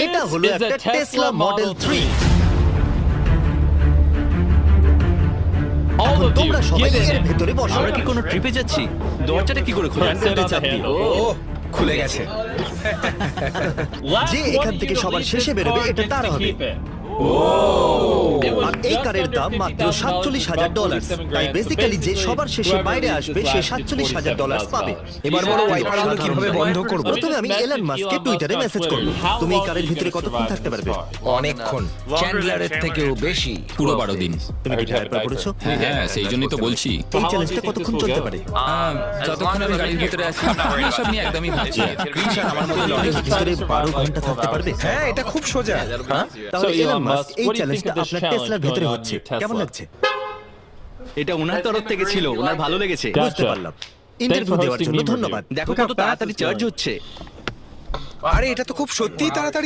এটা হলো একটা টেসলা মডেল 3। এখন তোমরা সবাই এর ভেতরে বসো। আমরা কি কোনো ট্রিপে যাচ্ছি? দরজাটা কি করে খুলে? ও খুলে গেছে। যে এখান থেকে সবার শেষে বেরোবে এটা তার হবে। আর এই কারের দাম মাত্র $47,000। তাই বেসিক্যালি যে সবার শেষে বাইরে আসবে সে $47,000 পাবে। এবার বড় ওয়াইপারগুলো কিভাবে বন্ধ করব? প্রথমে আমি এলন মাস্ককে টুইটারে মেসেজ করব, তুমি এই কারের ভিতরে কতক্ষণ থাকতে পারবে? অনেকক্ষণ, চ্যান্ডলারের থেকেও বেশি। পুরো 12 দিন। তুমি কি টায়ার পড়েছো? হ্যাঁ সেই জন্যই তো বলছি। এই চ্যালেঞ্জটা কতক্ষণ চলতে পারে? যতক্ষণ আমি গাড়ির ভিতরে আছি আমি এসব নিয়ে একদমই ভাবছি না। ক্রিস আর আমার মধ্যে লড়াই হচ্ছে। ভিতরে 12 ঘন্টা থাকতে পারবে? হ্যাঁ, এটা খুব সোজা। তাহলে এলন মাস্ক এই চ্যালেঞ্জটা আপনার টেসলার ভিতরে হচ্ছে, কেমন লাগছে? এটা ওনার তরফ থেকে ছিল, ওনার ভালো লেগেছে। বুঝতে পারলাম। ইন্টারভিউ দেওয়ার জন্য ধন্যবাদ। দেখো কত তাড়াতাড়ি চার্জ হচ্ছে। আরে এটা তো খুব সত্যিই তাড়াতাড়ি।